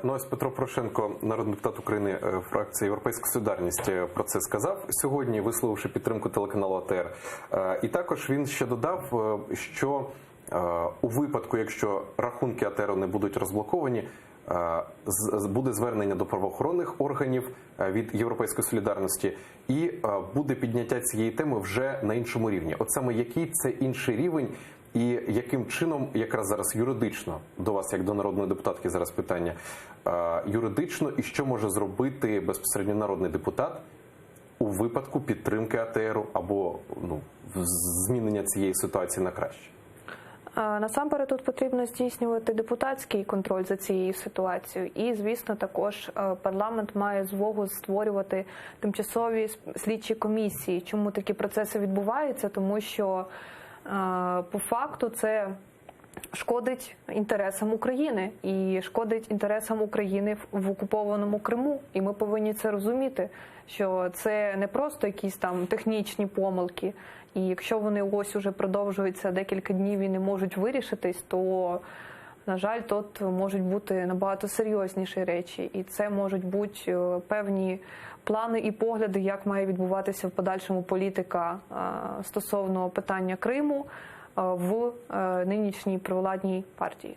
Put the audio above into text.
Ну, ось Петро Порошенко, народний депутат України, фракції «Європейська солідарність», про це сказав сьогодні, висловивши підтримку телеканалу АТР. І також він ще додав, що у випадку, якщо рахунки АТР не будуть розблоковані, буде звернення до правоохоронних органів від «Європейської солідарності» і буде підняття цієї теми вже на іншому рівні. От саме який це інший рівень і яким чином, якраз зараз юридично, до вас як до народної депутатки зараз питання, юридично і що може зробити безпосередньо народний депутат у випадку підтримки АТРу або змінення цієї ситуації на краще? Насамперед тут потрібно здійснювати депутатський контроль за цією ситуацією. І, звісно, також парламент має змогу створювати тимчасові слідчі комісії. Чому такі процеси відбуваються? Тому що по факту це шкодить інтересам України і шкодить інтересам України в окупованому Криму. І ми повинні це розуміти, що це не просто якісь там технічні помилки. І якщо вони ось уже продовжуються декілька днів і не можуть вирішитись, то, на жаль, тут можуть бути набагато серйозніші речі. І це можуть бути певні плани і погляди, як має відбуватися в подальшому політика стосовно питання Криму в нинішній провладній партії.